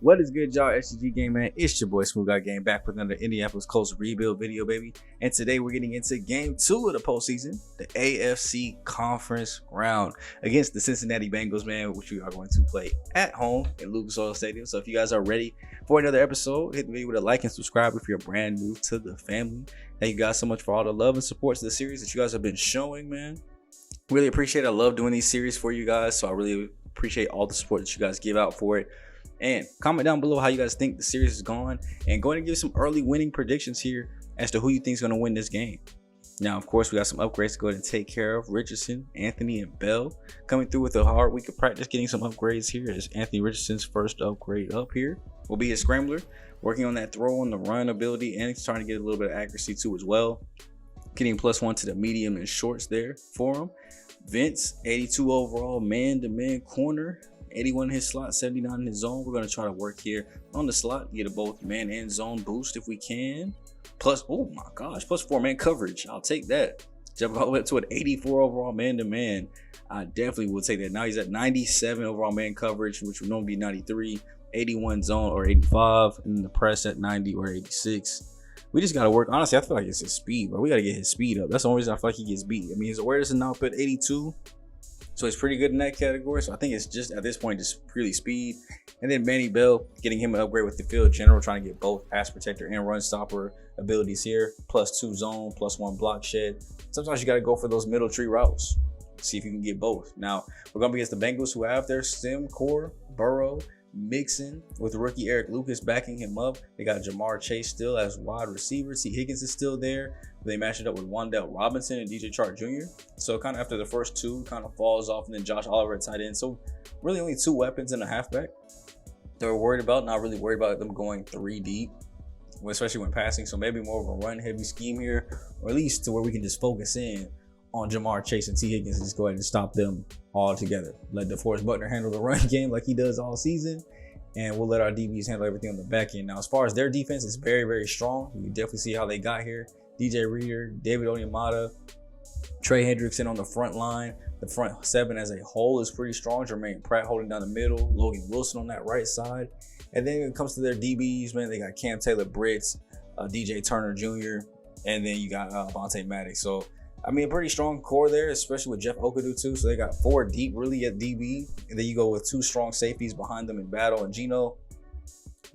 What is good, y'all? SG Game, man. It's your boy SmooveGotGame back with another Indianapolis Colts rebuild video, baby. And today we're getting into game 2 of the postseason, the AFC conference round against the Cincinnati Bengals, man, which we are going to play at home in Lucas Oil Stadium. So if you guys are ready for another episode, hit the video with a like and subscribe if you're brand new to the family. Thank you guys so much for all the love and support to the series that you guys have been showing, man. Really appreciate it. I love doing these series for you guys, so I really appreciate all the support that you guys give out for it. And comment down below how you guys think the series is going, and go ahead and give some early winning predictions here as to who you think is going to win this game. Now, of course, we got some upgrades to go ahead and take care of. Richardson, Anthony, and Bell coming through with a hard week of practice, getting some upgrades here. As Anthony Richardson's first upgrade up here will be his scrambler, working on that throw on the run ability, and he's trying to get a little bit of accuracy too as well. Getting +1 to the medium and shorts there for him. Vince, 82 overall, man-to-man corner. 81 in his slot, 79 in his zone. We're going to try to work here on the slot, get a both man and zone boost if we can. Plus, oh my gosh, +4 man coverage. I'll take that. Jumping all the way up to an 84 overall man-to-man. I definitely will take that. Now he's at 97 overall man coverage, which would normally be 93, 81 zone or 85, and the press at 90 or 86. We just got to work. Honestly, I feel like it's his speed, but we got to get his speed up. That's the only reason I feel like he gets beat. I mean, his awareness and output 82. So he's pretty good in that category. So I think it's just at this point just purely speed. And then Manny Bell, getting him an upgrade with the field general, trying to get both pass protector and run stopper abilities here. +2 zone, +1 block shed. Sometimes you got to go for those middle tree routes. See if you can get both. Now we're going to be against the Bengals, who have their stem core, Burrow, Mixon, with rookie Eric Lucas backing him up. They got Jamar Chase still as wide receiver. T. Higgins is still there. They matched it up with Wan'Dale Robinson and DJ Chark Jr. So kind of after the first two kind of falls off, and then Josh Oliver at tight end. So really only 2 weapons and a halfback they're worried about. Not really worried about them going 3 deep, especially when passing. So maybe more of a run heavy scheme here, or at least to where we can just focus in on Jamar Chase and T. Higgins and just go ahead and stop them all together. Let DeForest Buckner handle the run game like he does all season, and we'll let our DBs handle everything on the back end. Now, as far as their defense, it's very, very strong. You can definitely see how they got here. DJ Reader, David Onyemata, Trey Hendrickson on the front line. The front 7 as a whole is pretty strong. Jermaine Pratt holding down the middle. Logan Wilson on that right side. And then when it comes to their DBs, man, they got Cam Taylor-Britt, DJ Turner Jr., and then you got Vontae Maddox. So, I mean, a pretty strong core there, especially with Jeff Okudu too. So they got 4 deep really at DB. And then you go with 2 strong safeties behind them in Battle and Geno.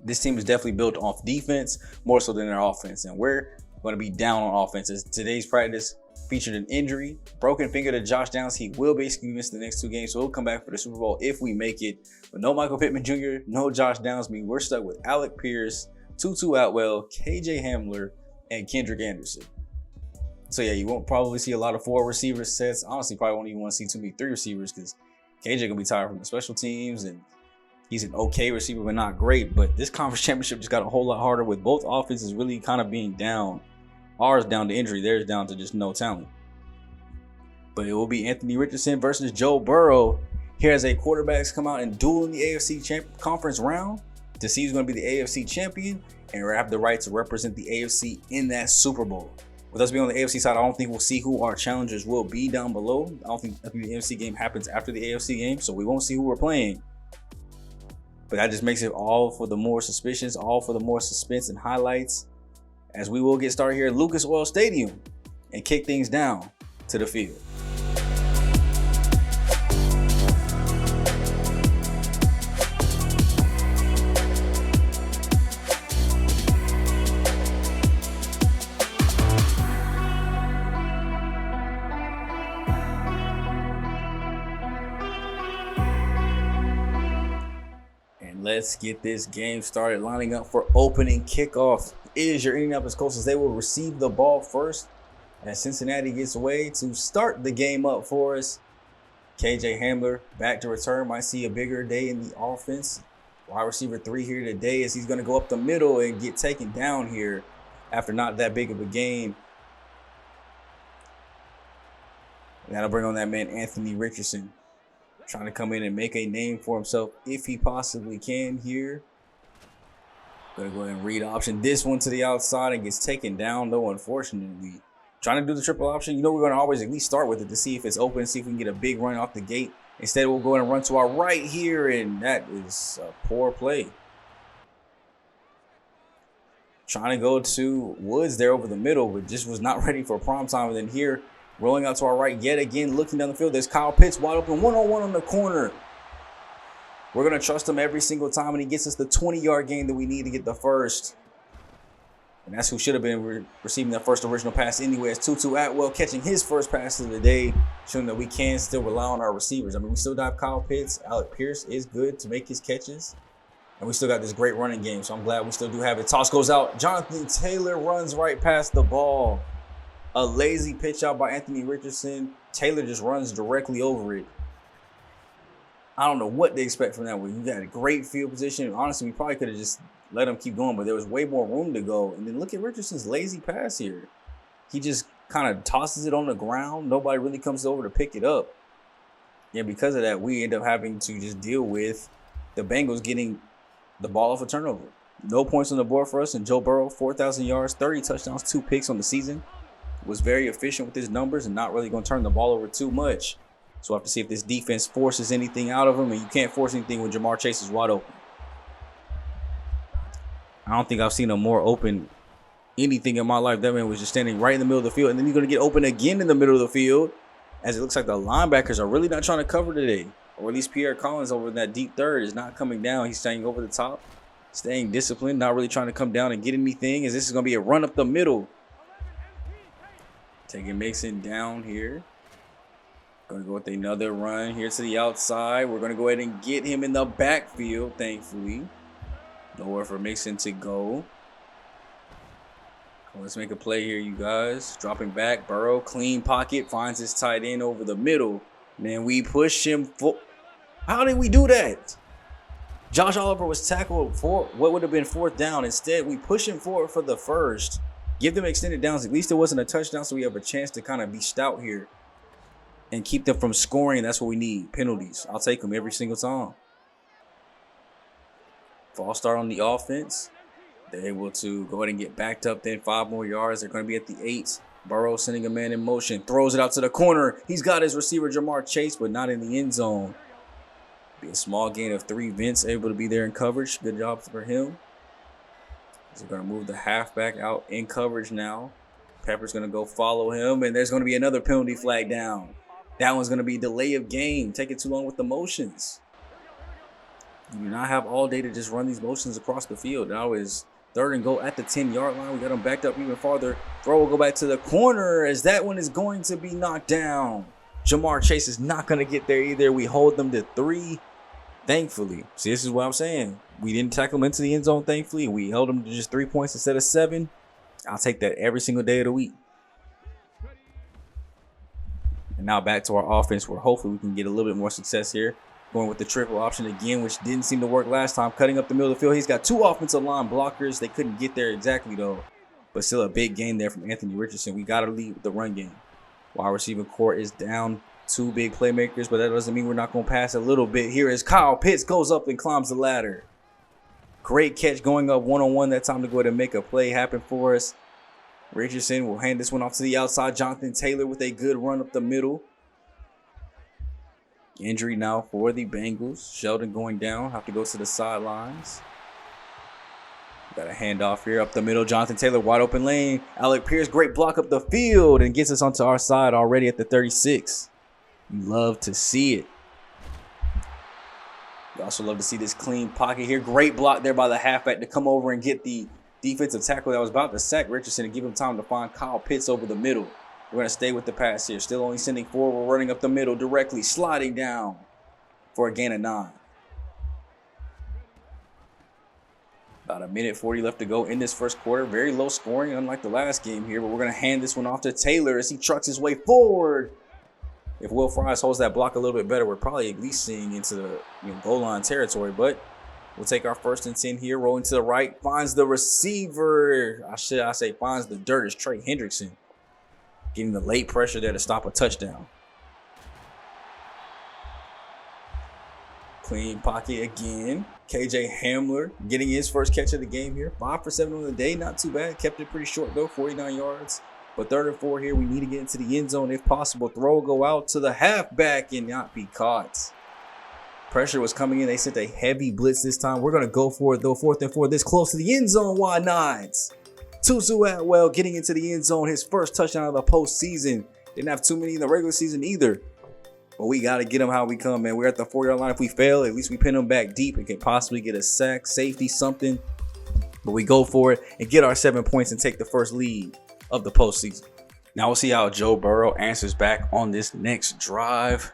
This team is definitely built off defense more so than their offense. And we're going to be down on offenses. Today's practice featured an injury, broken finger to Josh Downs. He will basically miss the next 2 games. So he'll come back for the Super Bowl if we make it. But no Michael Pittman Jr., no Josh Downs. I mean, we're stuck with Alec Pierce, Tutu Atwell, KJ Hamler, and Kendrick Anderson. So yeah, you won't probably see a lot of 4 receiver sets. Honestly, probably won't even want to see too many 3 receivers because KJ gonna be tired from the special teams, and he's an okay receiver, but not great. But this conference championship just got a whole lot harder with both offenses really kind of being down. Ours down to injury, theirs down to just no talent. But it will be Anthony Richardson versus Joe Burrow. Here as a quarterbacks come out and duel in the AFC conference round to see who's going to be the AFC champion and have the right to represent the AFC in that Super Bowl. With us being on the AFC side, I don't think we'll see who our challengers will be down below. I think the NFC game happens after the AFC game, so we won't see who we're playing. But that just makes it all for the more suspicions, all for the more suspense and highlights, as we will get started here at Lucas Oil Stadium and kick things down to the field. Let's get this game started. Lining up for opening kickoff is your Indianapolis Colts, as they will receive the ball first as Cincinnati gets away to start the game up for us. KJ Hamler back to return. Might see a bigger day in the offense. Wide receiver 3 here today, as he's going to go up the middle and get taken down here after not that big of a game. And that'll bring on that man Anthony Richardson, trying to come in and make a name for himself if he possibly can here. Gonna go ahead and read option this one to the outside and gets taken down though, unfortunately. Trying to do the triple option. You know, we're gonna always at least start with it to see if it's open, see if we can get a big run off the gate. Instead, we'll go ahead and run to our right here, and that is a poor play. trying to go to Woods there over the middle, but just was not ready for prime time. And then here, rolling out to our right yet again, looking down the field, there's Kyle Pitts wide open, one-on-one on the corner. We're going to trust him every single time, and he gets us the 20-yard gain that we need to get the first. And that's who should have been receiving that first original pass anyway. It's Tutu Atwell catching his first pass of the day, showing that we can still rely on our receivers. I mean, we still have Kyle Pitts. Alec Pierce is good to make his catches. And we still got this great running game, so I'm glad we still do have it. Toss goes out. Jonathan Taylor runs right past the ball. A lazy pitch out by Anthony Richardson. Taylor just runs directly over it. I don't know what they expect from that one. You got a great field position. Honestly, we probably could have just let him keep going, but there was way more room to go. And then look at Richardson's lazy pass here. He just kind of tosses it on the ground. Nobody really comes over to pick it up. And because of that, we end up having to just deal with the Bengals getting the ball off a turnover. No points on the board for us. And Joe Burrow, 4,000 yards, 30 touchdowns, 2 picks on the season. Was very efficient with his numbers and not really going to turn the ball over too much. So we'll have to see if this defense forces anything out of him. And you can't force anything when Jamar Chase is wide open. I don't think I've seen a more open anything in my life. That man was just standing right in the middle of the field. And then he's going to get open again in the middle of the field, as it looks like the linebackers are really not trying to cover today. Or at least Pierre Collins over in that deep third is not coming down. He's staying over the top, staying disciplined, not really trying to come down and get anything, as this is going to be a run up the middle. Taking Mason down here. Going to go with another run here to the outside. We're going to go ahead and get him in the backfield, thankfully. Nowhere for Mason to go. Let's make a play here, you guys. Dropping back. Burrow, clean pocket, finds his tight end over the middle. Man, we push him. How did we do that? Josh Oliver was tackled for what would have been 4th down. Instead, we push him forward for the first. Give them extended downs. At least it wasn't a touchdown, so we have a chance to kind of be stout here and keep them from scoring. That's what we need. Penalties. I'll take them every single time. False start on the offense. They're able to go ahead and get backed up then 5 more yards. They're going to be at the 8. Burrow sending a man in motion. Throws it out to the corner. He's got his receiver, Jamar Chase, but not in the end zone. Be a small gain of 3. Vince able to be there in coverage. Good job for him. So they're going to move the halfback out in coverage now. Pepper's going to go follow him, and there's going to be another penalty flag down. That one's going to be delay of game. Taking too long with the motions. You do not have all day to just run these motions across the field. Now is 3rd and goal at the 10-yard line. We got them backed up even farther. Throw will go back to the corner, as that one is going to be knocked down. Jamar Chase is not going to get there either. We hold them to 3, thankfully. See, this is what I'm saying. We didn't tackle him into the end zone, thankfully. We held him to just 3 points instead of 7. I'll take that every single day of the week. And now back to our offense, where hopefully we can get a little bit more success here. Going with the triple option again, which didn't seem to work last time. Cutting up the middle of the field. He's got 2 offensive line blockers. They couldn't get there exactly, though. But still a big gain there from Anthony Richardson. We got to lead with the run game. Wide receiving core is down. 2 big playmakers, but that doesn't mean we're not going to pass a little bit. Here is Kyle Pitts, goes up and climbs the ladder. Great catch going up one-on-one. That time to go ahead and make a play happen for us. Richardson will hand this one off to the outside. Jonathan Taylor with a good run up the middle. Injury now for the Bengals. Sheldon going down. Have to go to the sidelines. Got a handoff here up the middle. Jonathan Taylor, wide open lane. Alec Pierce, great block up the field and gets us onto our side already at the 36. You love to see it. You also love to see this clean pocket here. Great block there by the halfback to come over and get the defensive tackle that was about to sack Richardson and give him time to find Kyle Pitts over the middle. We're going to stay with the pass here. Still only sending 4. We're running up the middle directly, sliding down for a gain of 9. About a minute 40 left to go in this first quarter. Very low scoring, unlike the last game here. But we're going to hand this one off to Taylor as he trucks his way forward. If Will Fries holds that block a little bit better, we're probably at least seeing into the goal line territory. But we'll take our 1st and 10 here. Rolling to the right. Finds the receiver. I say finds the dirt. It's Trey Hendrickson. Getting the late pressure there to stop a touchdown. Clean pocket again. KJ Hamler getting his first catch of the game here. 5 for 7 on the day. Not too bad. Kept it pretty short, though. 49 yards. But 3rd and 4 here. We need to get into the end zone if possible. Throw will go out to the halfback and not be caught. Pressure was coming in. They sent a heavy blitz this time. We're going to go for it, though. 4th and 4, this close to the end zone. Why not? Tutu Atwell getting into the end zone. His first touchdown of the postseason. Didn't have too many in the regular season either. But we got to get him how we come, man. We're at the 4-yard line. If we fail, at least we pin him back deep and can possibly get a sack, safety, something. But we go for it and get our 7 points and take the first lead of the postseason. Now we'll see how Joe Burrow answers back on this next drive.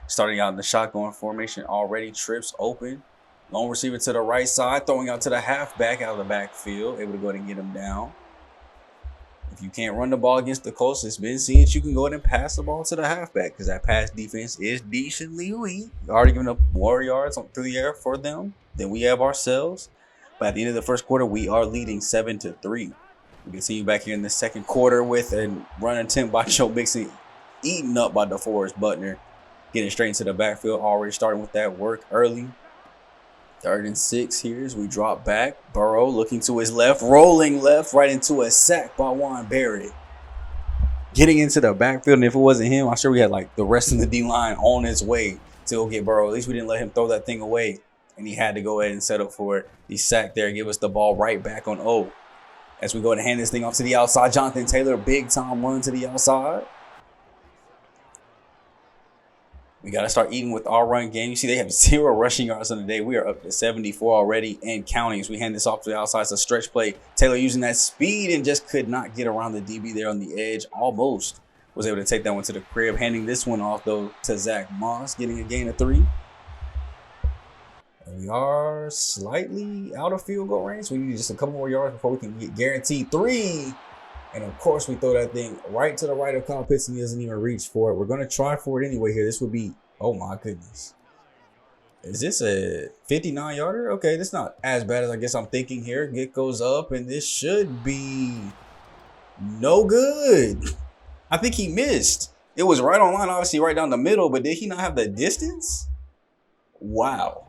Starting out in the shotgun formation already. Trips open. Lone receiver to the right side. Throwing out to the halfback out of the backfield. Able to go ahead and get him down. If you can't run the ball against the Colts, it's been seen that you can go ahead and pass the ball to the halfback because that pass defense is decently weak. Already giving up more yards through the air for them than we have ourselves. But at the end of the first quarter, we are leading 7-3. We continue back here in the second quarter with a run attempt by Joe Mixon, eaten up by DeForest Buckner. Getting straight into the backfield, already starting with that work early. 3rd and 6 here as we drop back. Burrow looking to his left, rolling left right into a sack by Juan Barrett. Getting into the backfield, and if it wasn't him, I'm sure we had like the rest of the D-line on its way to go get Burrow. At least we didn't let him throw that thing away, and he had to go ahead and settle for it. He sacked there, give us the ball right back on O. As we go ahead and hand this thing off to the outside, Jonathan Taylor, big time run to the outside. We got to start eating with our run game. You see, they have 0 rushing yards on the day. We are up to 74 already and counting. As we hand this off to the outside, it's a stretch play. Taylor using that speed and just could not get around the DB there on the edge. Almost was able to take that one to the crib. Handing this one off, though, to Zach Moss, getting a gain of 3. And we are slightly out of field goal range. We need just a couple more yards before we can get guaranteed 3. And, of course, we throw that thing right to the right of Kyle Pitts, and he doesn't even reach for it. We're going to try for it anyway here. This would be, oh, my goodness. Is this a 59-yarder? Okay, that's not as bad as I guess I'm thinking here. It goes up, and this should be no good. I think he missed. It was right on line, obviously right down the middle, but did he not have the distance? Wow.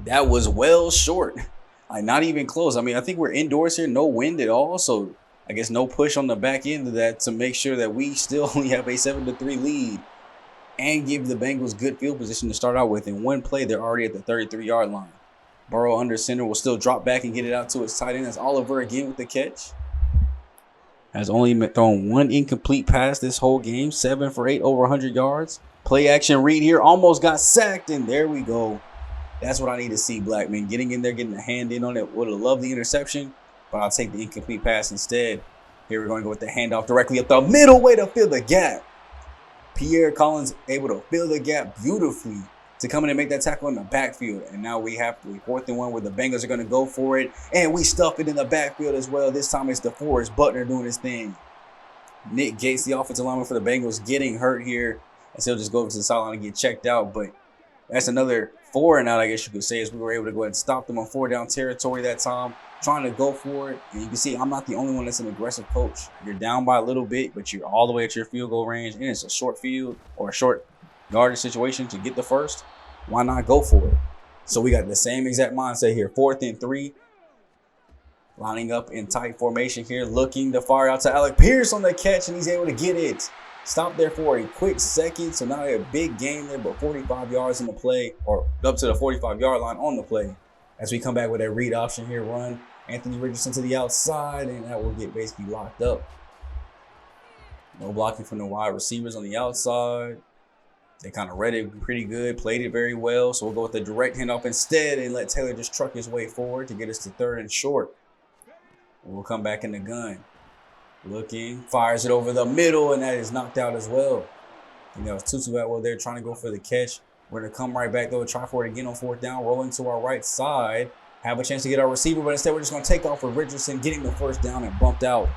That was well short. Like, not even close. I mean, I think we're indoors here, no wind at all, so I guess no push on the back end of that to make sure that we still only have a 7-3 lead and give the Bengals good field position to start out with. In one play, they're already at the 33-yard line. Burrow under center will still drop back and get it out to his tight end. That's Oliver again with the catch. Has only thrown 1 incomplete pass this whole game. 7 for 8, over 100 yards. Play action read here. Almost got sacked, and there we go. That's what I need to see, Blackman. Getting in there, getting a hand in on it. Would have loved the interception, but I'll take the incomplete pass instead. Here we're going to go with the handoff directly up the middle, way to fill the gap. Pierre Collins able to fill the gap beautifully to come in and make that tackle in the backfield. And now we have the 4th and 1 where the Bengals are going to go for it. And we stuff it in the backfield as well. This time it's DeForest Buckner doing his thing. Nick Gates, the offensive lineman for the Bengals, getting hurt here. And so he'll just go to the sideline and get checked out. But that's another 4 and out, I guess you could say, as we were able to go ahead and stop them on 4-down territory that time. Trying to go for it. And you can see I'm not the only one that's an aggressive coach. You're down by a little bit, but you're all the way at your field goal range. And it's a short field or a short yardage situation to get the first. Why not go for it? So we got the same exact mindset here. 4th and 3. Lining up in tight formation here. Looking to fire out to Alec Pierce on the catch, and he's able to get it. Stop there for a quick second. So not a big game there, but 45 yards in the play, or up to the 45-yard line on the play. As we come back with a read option here, run Anthony Richardson to the outside, and that will get basically locked up. No blocking from the wide receivers on the outside. They kind of read it pretty good, played it very well. So we'll go with the direct handoff instead and let Taylor just truck his way forward to get us to 3rd and short. We'll come back in the gun. Looking, fires it over the middle, and that is knocked out as well. And that was Tutu Atwell there trying to go for the catch. We're going to come right back, though, try for it again on 4th down, rolling to our right side. Have a chance to get our receiver, but instead we're just going to take off with Richardson, getting the 1st down and bumped out.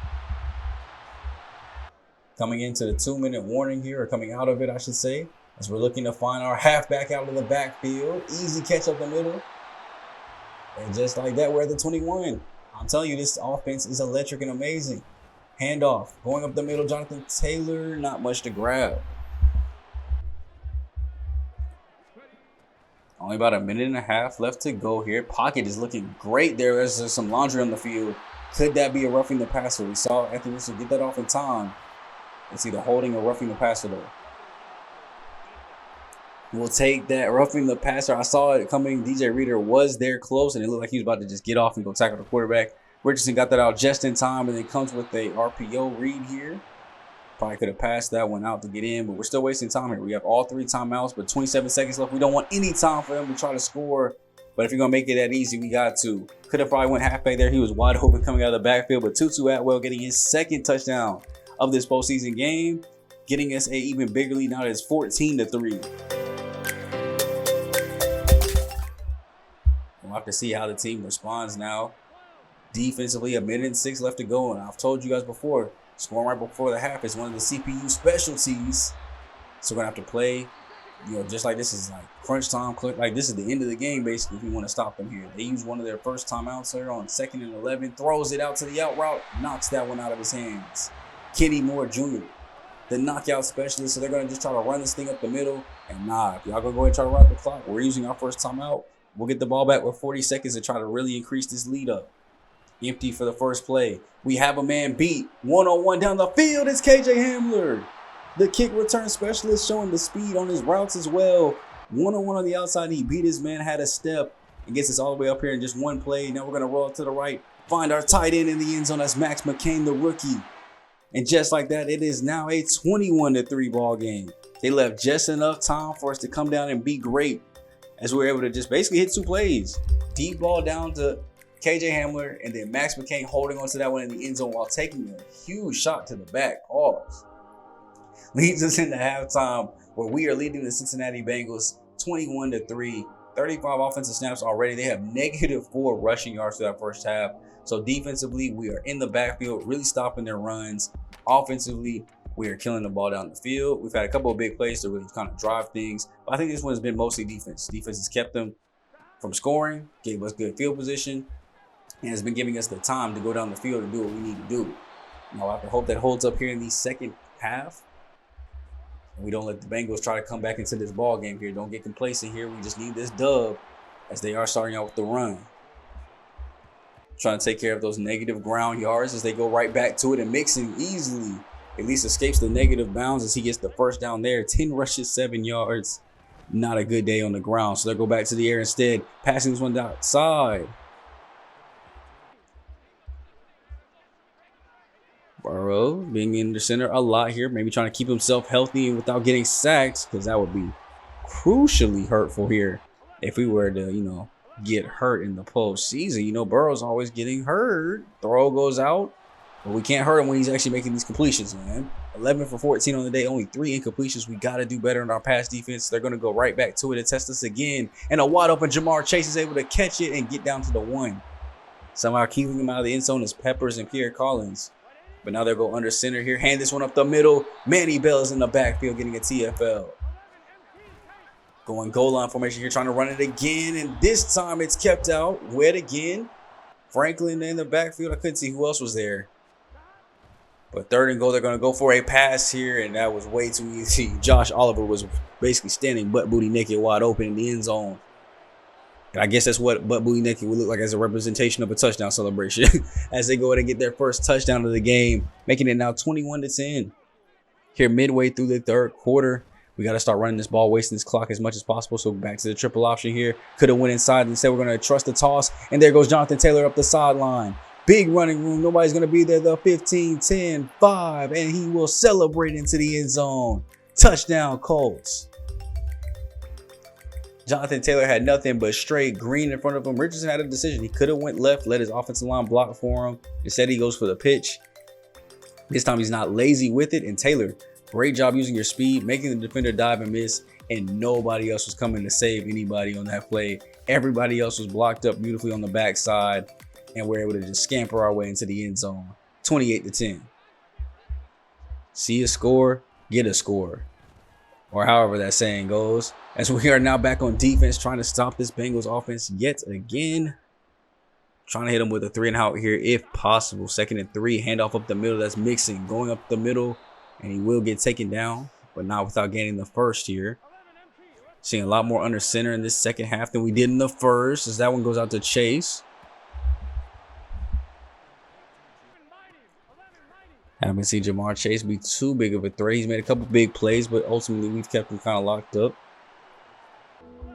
Coming into the 2-minute warning here, or coming out of it, I should say, as we're looking to find our halfback out of the backfield. Easy catch up the middle. And just like that, we're at the 21. I'm telling you, this offense is electric and amazing. Handoff, going up the middle, Jonathan Taylor, not much to grab. Only about a minute and a half left to go here. Pocket is looking great there. There's some laundry on the field. Could that be a roughing the passer? We saw Anthony Richardson get that off in time. It's either holding or roughing the passer though. We'll take that. Roughing the passer. I saw it coming. DJ Reader was there close, and it looked like he was about to just get off and go tackle the quarterback. Richardson got that out just in time, and then comes with a RPO read here. Probably could have passed that one out to get in, but we're still wasting time here. We have all 3 timeouts, but 27 seconds left. We don't want any time for them to try to score. But if you're going to make it that easy, we got to. Could have probably went halfback there. He was wide open coming out of the backfield, but Tutu Atwell getting his 2nd touchdown of this postseason game, getting us a even bigger lead. Now it's 14-3. We'll have to see how the team responds now. Defensively, 1:06 left to go, and I've told you guys before, scoring right before the half is one of the CPU specialties. So we're going to have to play, just like this is like crunch time. Like this is the end of the game, basically, if we want to stop them here. They use one of their first timeouts here on 2nd and 11. Throws it out to the out route. Knocks that one out of his hands. Kenny Moore Jr., the knockout specialist. So they're going to just try to run this thing up the middle. And nah, if y'all going to go ahead and try to run up the clock, we're using our first timeout. We'll get the ball back with 40 seconds to try to really increase this lead up. Empty for the first play. We have a man beat. 1-on-1 down the field. It's KJ Hamler, the kick return specialist, showing the speed on his routes as well. 1-on-1 on the outside. He beat his man, had a step, and gets us all the way up here in just one play. Now we're going to roll to the right. Find our tight end in the end zone. That's Max McCain, the rookie. And just like that, it is now a 21-3 ball game. They left just enough time for us to come down and be great, as we were able to just basically hit 2 plays. Deep ball down to KJ Hamler, and then Max McCain holding on to that one in the end zone while taking a huge shot to the back. Pause. Leads us into halftime, where we are leading the Cincinnati Bengals 21-3. 35 offensive snaps already. They have -4 rushing yards for that first half. So defensively, we are in the backfield, really stopping their runs. Offensively, we are killing the ball down the field. We've had a couple of big plays to really kind of drive things, but I think this one has been mostly defense. Defense has kept them from scoring, gave us good field position, and has been giving us the time to go down the field and do what we need to do. Now, I hope that holds up here in the second half. And we don't let the Bengals try to come back into this ball game here. Don't get complacent here. We just need this dub, as they are starting out with the run. Trying to take care of those negative ground yards as they go right back to it, and Mixon easily at least escapes the negative bounds as he gets the first down there. 10 rushes, 7 yards. Not a good day on the ground. So they'll go back to the air instead, passing this one outside. Burrow being in the center a lot here, maybe trying to keep himself healthy and without getting sacks, because that would be crucially hurtful here if we were to, get hurt in the postseason. Burrow's always getting hurt. Throw goes out, but we can't hurt him when he's actually making these completions, man. 11 for 14 on the day, only 3 incompletions. We got to do better in our pass defense. They're going to go right back to it and test us again. And a wide open Jamar Chase is able to catch it and get down to the 1. Somehow keeping him out of the end zone is Peppers and Pierre Collins. But now they'll go under center here. Hand this one up the middle. Manny Bell is in the backfield getting a TFL. Going goal line formation here, trying to run it again. And this time it's kept out. Wet again. Franklin in the backfield. I couldn't see who else was there. But 3rd and goal, they're going to go for a pass here. And that was way too easy. Josh Oliver was basically standing butt booty naked wide open in the end zone. And I guess that's what butt booty naked would look like as a representation of a touchdown celebration as they go ahead and get their first touchdown of the game, making it now 21-10. Here midway through the 3rd quarter, we got to start running this ball, wasting this clock as much as possible. So back to the triple option here. Could have went inside. Instead, we're going to trust the toss. And there goes Jonathan Taylor up the sideline. Big running room. Nobody's going to be there. The 15, 10, 5. And he will celebrate into the end zone. Touchdown, Colts. Jonathan Taylor had nothing but straight green in front of him. Richardson had a decision. He could have went left, let his offensive line block for him. Instead, he goes for the pitch. This time, he's not lazy with it. And Taylor, great job using your speed, making the defender dive and miss. And nobody else was coming to save anybody on that play. Everybody else was blocked up beautifully on the backside. And we're able to just scamper our way into the end zone. 28-10. See a score, get a score. Or however that saying goes. As we are now back on defense, trying to stop this Bengals offense yet again. Trying to hit them with a 3-and-out here if possible. 2nd and 3, handoff up the middle. That's Mixon going up the middle. And he will get taken down, but not without gaining the first here. Seeing a lot more under center in this second half than we did in the first, as that one goes out to Chase. Haven't seen Jamar Chase be too big of a threat. He's made a couple big plays, but ultimately we've kept him kind of locked up.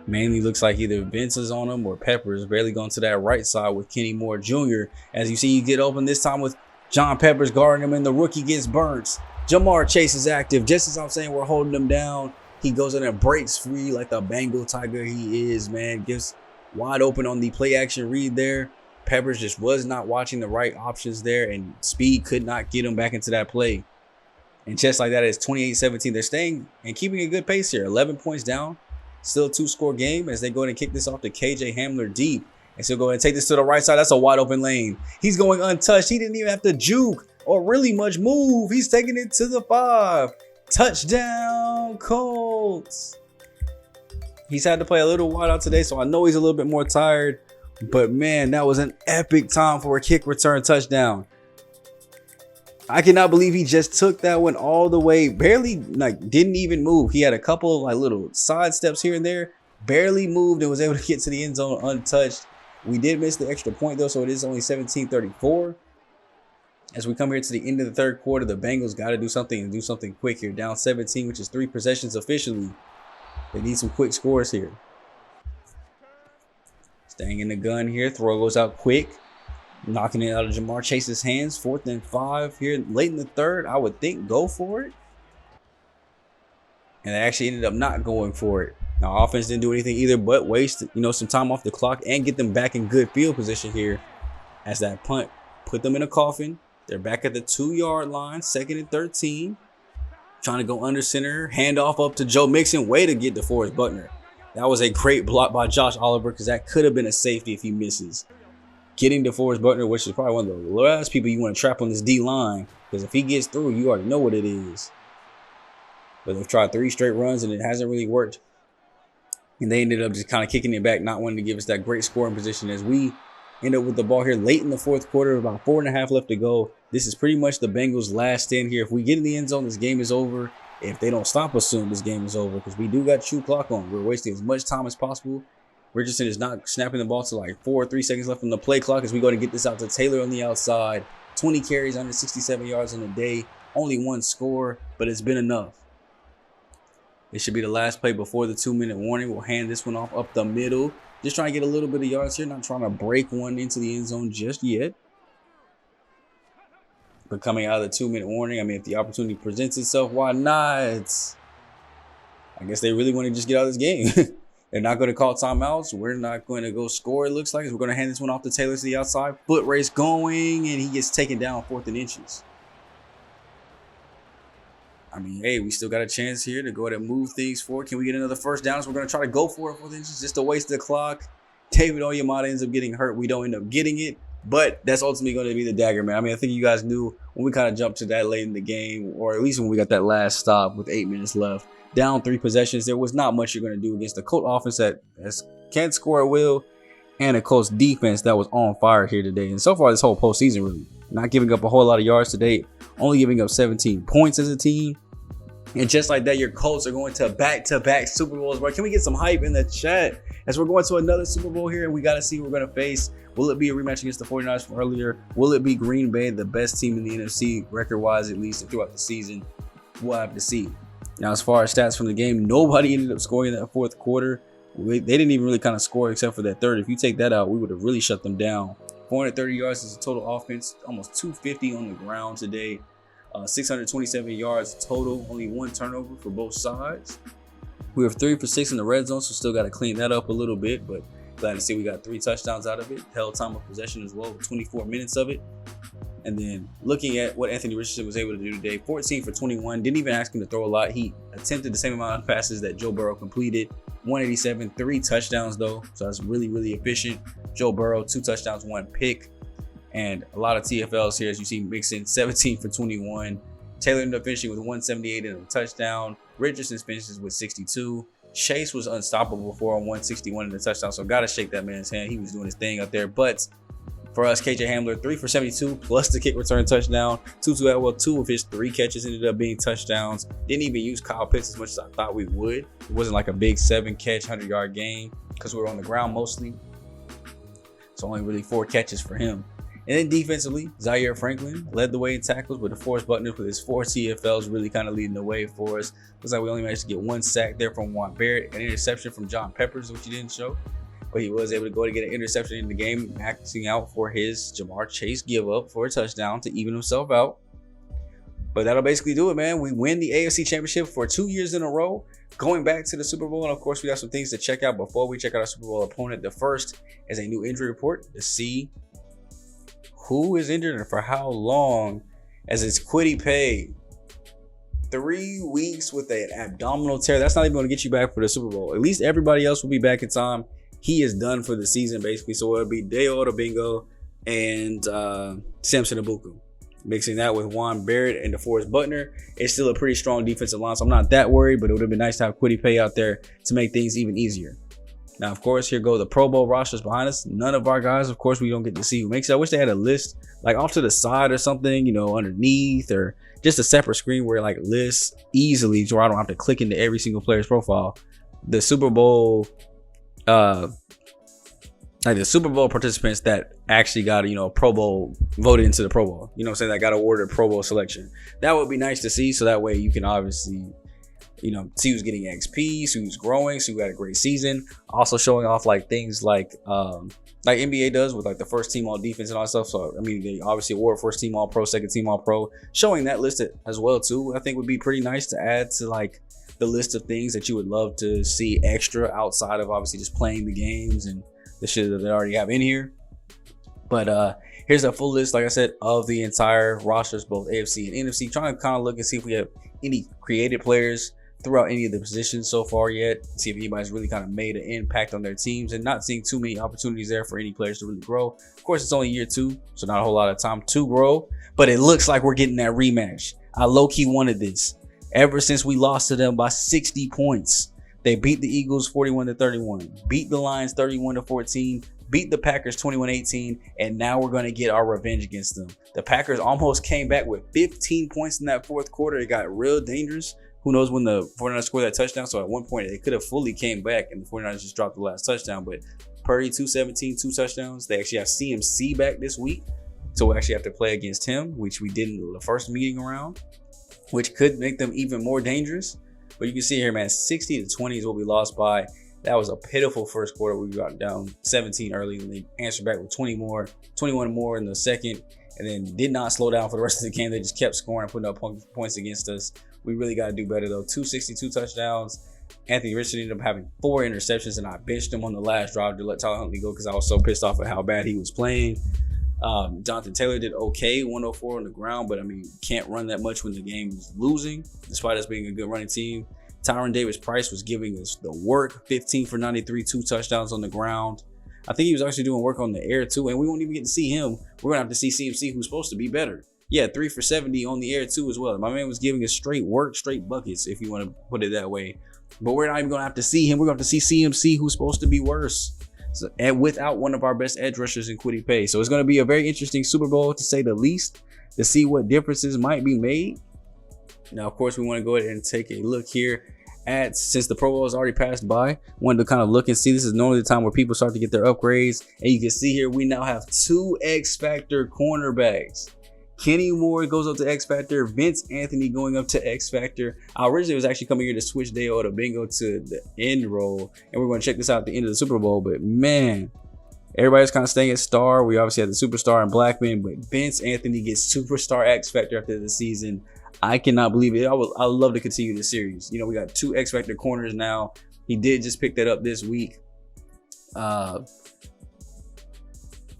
Mainly looks like either Vince is on him or Peppers, barely going to that right side with Kenny Moore Jr. As you see, you get open this time with John Peppers guarding him, and the rookie gets burnt. Jamar Chase is active. Just as I'm saying we're holding him down, he goes in and breaks free like the Bengal tiger he is, man. Gives wide open on the play action read there. Peppers just was not watching the right options there, and speed could not get him back into that play. And just like that, it's 28-17. They're staying and keeping a good pace here. 11 points down. Still a 2-score game as they go ahead and kick this off to KJ Hamler deep. And so go ahead and take this to the right side. That's a wide open lane. He's going untouched. He didn't even have to juke or really much move. He's taking it to the 5. Touchdown, Colts. He's had to play a little wide out today, so I know he's a little bit more tired. But man, that was an epic time for a kick return touchdown. I cannot believe he just took that one all the way, barely, like, didn't even move. He had a couple of like little side steps here and there, barely moved and was able to get to the end zone untouched. We did miss the extra point though, so it is only 17-34. As we come here to the end of the third quarter, the Bengals got to do something and do something quick here. Down 17, which is 3 possessions officially. They need some quick scores here. Staying in the gun here, throw goes out quick. Knocking it out of Jamar Chase's hands. 4th and 5 here late in the third. I would think go for it. And they actually ended up not going for it. Now, offense didn't do anything either but waste, some time off the clock and get them back in good field position here. As that punt put them in a coffin. They're back at the 2-yard line. 2nd and 13. Trying to go under center. Handoff up to Joe Mixon. Way to get DeForest Buckner. That was a great block by Josh Oliver because that could have been a safety if he misses. Getting DeForest Buckner, which is probably one of the last people you want to trap on this D-line. Because if he gets through, you already know what it is. But they've tried 3 straight runs and it hasn't really worked. And they ended up just kind of kicking it back, not wanting to give us that great scoring position as we end up with the ball here late in the fourth quarter, about 4.5 left to go. This is pretty much the Bengals' last stand here. If we get in the end zone, this game is over. If they don't stop us soon, this game is over because we do got true clock on. We're wasting as much time as possible. Richardson is not snapping the ball to like 4 or 3 seconds left on the play clock as we go to get this out to Taylor on the outside. 20 carries, 167 yards on the day. Only 1 score, but it's been enough. It should be the last play before the 2-minute warning. We'll hand this one off up the middle. Just trying to get a little bit of yards here. Not trying to break one into the end zone just yet. But coming out of the 2-minute warning, I mean, if the opportunity presents itself, why not? I guess they really want to just get out of this game. They're not going to call timeouts. We're not going to go score, it looks like. We're going to hand this one off to Taylor to the outside. Foot race going, and he gets taken down 4th and inches. I mean, hey, we still got a chance here to go ahead and move things forward. Can we get another first down? So we're going to try to go for it 4th inches just to waste the clock. David Onyemata ends up getting hurt. We don't end up getting it. But that's ultimately going to be the dagger, man. I mean, I think you guys knew when we kind of jumped to that late in the game, or at least when we got that last stop with 8 minutes left. Down 3 possessions, there was not much you're going to do against the Colts offense that can't score at will, and a Colts defense that was on fire here today. And so far this whole postseason, really not giving up a whole lot of yards today, only giving up 17 points as a team. And just like that, your Colts are going to back-to-back Super Bowls, bro. Can we get some hype in the chat as we're going to another Super Bowl here, and we got to see who we're going to face? Will it be a rematch against the 49ers from earlier? Will it be Green Bay, the best team in the NFC, record-wise at least, throughout the season? We'll have to see. Now, as far as stats from the game, nobody ended up scoring in that fourth quarter. They didn't even really kind of score except for that third. If you take that out, we would have really shut them down. 430 yards is a total offense, almost 250 on the ground today. 627 yards total, only 1 turnover for both sides. We were 3 for 6 in the red zone, so still got to clean that up a little bit, but glad to see we got 3 touchdowns out of it. Held time of possession as well, 24 minutes of it. And then looking at what Anthony Richardson was able to do today, 14 for 21, didn't even ask him to throw a lot. He attempted the same amount of passes that Joe Burrow completed. 187, 3 touchdowns though, so that's really, really efficient. Joe Burrow, 2 touchdowns, 1 pick. And a lot of TFLs here, as you see, Mixon 17 for 21. Taylor ended up finishing with 178 and a touchdown. Richardson finishes with 62. Chase was unstoppable for him, 161 and a touchdown. So got to shake that man's hand. He was doing his thing out there. But for us, KJ Hamler, 3 for 72 plus the kick return touchdown. Tutu Atwell, 2 of his 3 catches ended up being touchdowns. Didn't even use Kyle Pitts as much as I thought we would. It wasn't like a big 7-catch, 100-yard game because we were on the ground mostly. So only really 4 catches for him. And then defensively, Zaire Franklin led the way in tackles, but DeForest Buckner with his 4 TFLs really kind of leading the way for us. Looks like we only managed to get 1 sack there from Juan Barrett, an interception from John Peppers, which he didn't show. But he was able to go to get an interception in the game, maxing out for his Jamar Chase give up for a touchdown to even himself out. But that'll basically do it, man. We win the AFC Championship for 2 years in a row, going back to the Super Bowl. And of course, we got some things to check out before we check out our Super Bowl opponent. The first is a new injury report to see who is injured and for how long, as it's Kwity Paye. 3 weeks with an abdominal tear. That's not even going to get you back for the Super Bowl. At least everybody else will be back in time. He is done for the season, basically. So it'll be Deo Odobingo and Samson Abuku. Mixing that with Juan Barrett and DeForest Buckner. It's still a pretty strong defensive line, so I'm not that worried, but it would have been nice to have Kwity Paye out there to make things even easier. Now, of course, here go the Pro Bowl rosters behind us. None of our guys, of course, we don't get to see who makes it. I wish they had a list like off to the side or something, you know, underneath, or just a separate screen where like lists easily, so I don't have to click into every single player's profile. The Super Bowl, like the Super Bowl participants that actually got, you know, Pro Bowl voted into the Pro Bowl, you know what I'm saying, that got awarded Pro Bowl selection. That would be nice to see, so that way you can obviously, you know, see who's getting XP, see who's growing, see who had a great season. Also showing off like things like NBA does with like the first team all defense and all that stuff. So I mean, they obviously award first team all pro, second team all pro, showing that listed as well too. I think would be pretty nice to add to like the list of things that you would love to see extra outside of obviously just playing the games and the shit that they already have in here. But here's a full list, like I said, of the entire rosters, both AFC and NFC. Trying to kind of look and see if we have any creative players throughout any of the positions so far yet. See if anybody's really kind of made an impact on their teams, and not seeing too many opportunities there for any players to really grow. Of course, it's only year 2, so not a whole lot of time to grow, but it looks like we're getting that rematch. I low-key wanted this ever since we lost to them by 60 points. They beat the Eagles 41-31, beat the Lions 31-14, beat the Packers 21-18, and now we're going to get our revenge against them. The Packers almost came back with 15 points in that fourth quarter. It got real dangerous. Who knows when the 49ers scored that touchdown? So at one point, they could have fully came back, and the 49ers just dropped the last touchdown. But Purdy, 217, 2 touchdowns. They actually have CMC back this week, so we actually have to play against him, which we did in the first meeting around, which could make them even more dangerous. But you can see here, man, 60-20 is what we lost by. That was a pitiful first quarter. We got down 17 early, and they answered back with 21 more in the second, and then did not slow down for the rest of the game. They just kept scoring and putting up points against us. We really got to do better, though. 262 touchdowns. Anthony Richardson ended up having 4 interceptions, and I benched him on the last drive to let Tyler Huntley go because I was so pissed off at how bad he was playing. Jonathan Taylor did okay, 104 on the ground, but I mean, can't run that much when the game is losing, despite us being a good running team. Tyron Davis-Price was giving us the work, 15 for 93, 2 touchdowns on the ground. I think he was actually doing work on the air too, and we won't even get to see him. We're gonna have to see CMC, who's supposed to be better. Yeah, 3 for 70 on the air too as well. My man was giving us straight work, straight buckets, if you want to put it that way. But we're not even gonna have to see him. We're gonna have to see CMC, who's supposed to be worse. So, and without one of our best edge rushers in Kwity Paye. So it's going to be a very interesting Super Bowl, to say the least, to see what differences might be made. Now, of course, we want to go ahead and take a look here at, since the Pro Bowl has already passed by, wanted to kind of look and see. This is normally the time where people start to get their upgrades. And you can see here, we now have 2 X-Factor cornerbacks. Kenny Moore goes up to X Factor. Vince Anthony going up to X Factor. I originally was actually coming here to switch Deo Odobingo to the end role, and we're going to check this out at the end of the Super Bowl. But man, everybody's kind of staying at star. We obviously had the superstar and Blackman, but Vince Anthony gets superstar X Factor after the season. I cannot believe it. I would love to continue this series. You know, we got 2 X Factor corners now. He did just pick that up this week.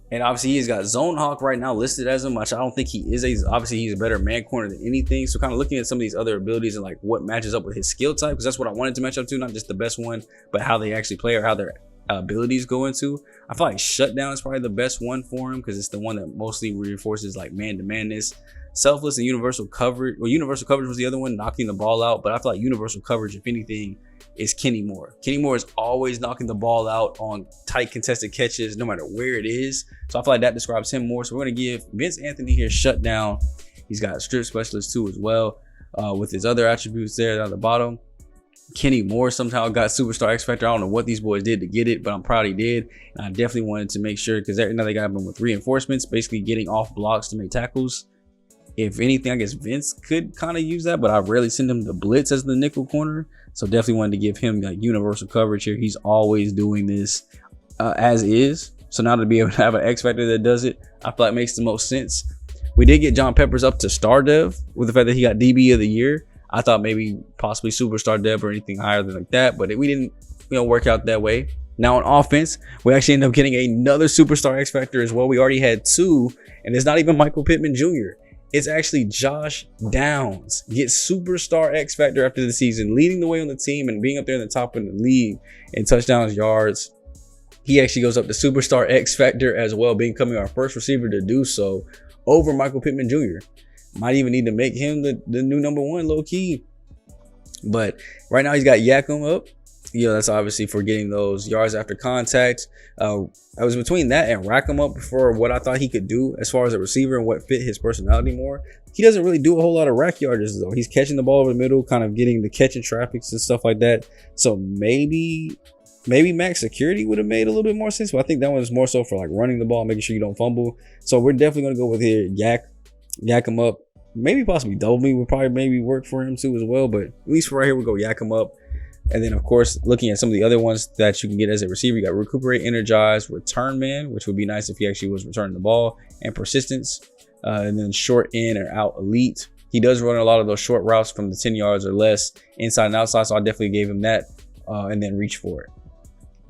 And obviously he's got Zone Hawk right now listed as him, which I don't think he is. Obviously he's a better man corner than anything. So kind of looking at some of these other abilities and like what matches up with his skill type, because that's what I wanted to match up to, not just the best one, but how they actually play or how their abilities go into. I feel like Shutdown is probably the best one for him because it's the one that mostly reinforces like man-to-manness. Selfless and Universal Coverage. Well, Universal Coverage was the other one, knocking the ball out. But I feel like Universal Coverage, if anything, is Kenny Moore. Kenny Moore is always knocking the ball out on tight contested catches, no matter where it is. So I feel like that describes him more. So we're going to give Vince Anthony here Shutdown. He's got strip specialist too as well, with his other attributes there down the bottom. Kenny Moore somehow got Superstar X Factor. I don't know what these boys did to get it, but I'm proud he did. And I definitely wanted to make sure, because now they got him with reinforcements, basically getting off blocks to make tackles. If anything, I guess Vince could kind of use that, but I rarely send him to blitz as the nickel corner. So definitely wanted to give him like universal coverage here. He's always doing this as is. So now to be able to have an X Factor that does it, I feel like makes the most sense. We did get John Peppers up to Star Dev with the fact that he got DB of the year. I thought maybe possibly Superstar Dev or anything higher than like that, but we didn't, work out that way. Now on offense, we actually ended up getting another Superstar X Factor as well. We already had 2, and it's not even Michael Pittman Jr. It's actually Josh Downs gets Superstar X Factor after the season, leading the way on the team and being up there in the top of the league in touchdowns, yards. He actually goes up to Superstar X Factor as well, becoming our first receiver to do so over Michael Pittman Jr. Might even need to make him the new #1 low key. But right now he's got Yakum up. That's obviously for getting those yards after contact. I was between that and rack him up for what I thought he could do as far as a receiver and what fit his personality more. He doesn't really do a whole lot of rack yardages though. He's catching the ball over the middle, kind of getting the catching traffics and stuff like that. So maybe max security would have made a little bit more sense, but I think that one is more so for like running the ball, making sure you don't fumble. So we're definitely going to go with here, yak him up. Maybe possibly double me would probably maybe work for him too as well, but at least for right here, we'll go yak him up. And then, of course, looking at some of the other ones that you can get as a receiver, you got Recuperate, Energize, Return Man, which would be nice if he actually was returning the ball, and Persistence. And then Short In or Out Elite. He does run a lot of those short routes from the 10 yards or less, inside and outside, so I definitely gave him that, and then Reach For It.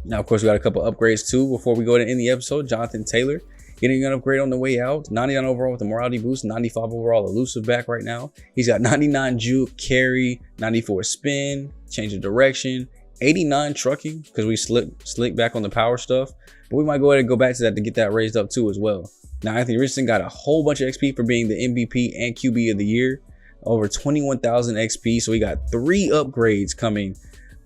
Now, of course, we got a couple upgrades too before we go to end the episode. Jonathan Taylor getting an upgrade on the way out. 99 overall with the morality boost, 95 overall elusive back right now. He's got 99 juke, carry, 94 spin, change of direction, 89 trucking because we slick back on the power stuff. But we might go ahead and go back to that to get that raised up too as well. Now, Anthony Richardson got a whole bunch of XP for being the MVP and QB of the year. Over 21,000 XP. So we got 3 upgrades coming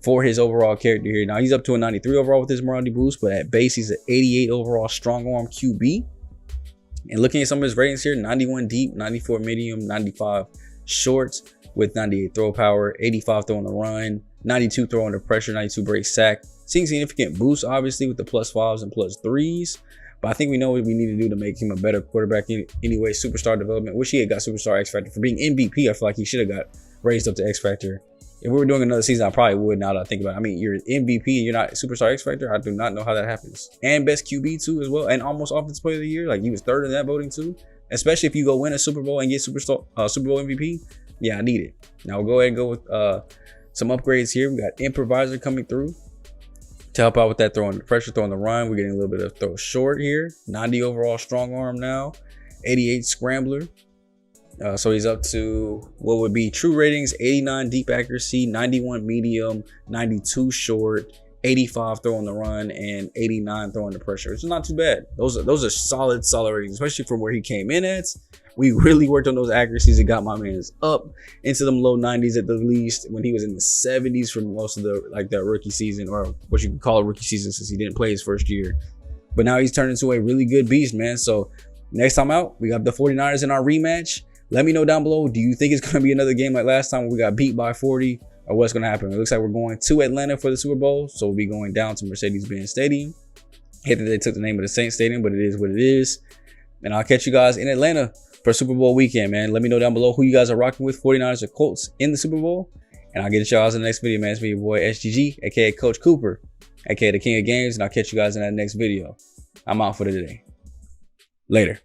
for his overall character here. Now he's up to a 93 overall with his morality boost, but at base he's an 88 overall strong arm QB. And looking at some of his ratings here, 91 deep, 94 medium, 95 short with 98 throw power, 85 throw on the run, 92 throw under pressure, 92 break sack. Seeing significant boost obviously with the +5s and +3s. But I think we know what we need to do to make him a better quarterback anyway. Superstar development. Wish he had got Superstar X Factor. For being MVP, I feel like he should have got raised up to X Factor. If we were doing another season, I probably would, now that I think about it. I mean, you're MVP and you're not Superstar X Factor. I do not know how that happens. And best QB too as well. And almost offensive player of the year. Like he was 3rd in that voting too. Especially if you go win a Super Bowl and get Super Bowl MVP. Yeah, I need it. Now we'll go ahead and go with some upgrades here. We got Improviser coming through to help out with that throwing pressure, throwing the run. We're getting a little bit of throw short here. 90 overall strong arm now. 88 scrambler. So he's up to what would be true ratings: 89 deep accuracy, 91 medium, 92 short, 85 throw on the run, and 89 throw under pressure. It's not too bad. Those are solid ratings, especially from where he came in at. We really worked on those accuracies and got my man's up into them low 90s at the least, when he was in the 70s for most of the rookie season, or what you could call a rookie season since he didn't play his first year. But now he's turned into a really good beast, man. So next time out, we got the 49ers in our rematch. Let me know down below, do you think it's going to be another game like last time where we got beat by 40, or what's going to happen? It looks like we're going to Atlanta for the Super Bowl, so we'll be going down to Mercedes-Benz Stadium. Hate that they took the name of the Saints Stadium, but it is what it is. And I'll catch you guys in Atlanta for Super Bowl weekend, man. Let me know down below who you guys are rocking with, 49ers or Colts in the Super Bowl. And I'll get you guys in the next video, man. It's me, your boy SGG, aka Coach Cooper, aka the King of Games, and I'll catch you guys in that next video. I'm out for the day. Later.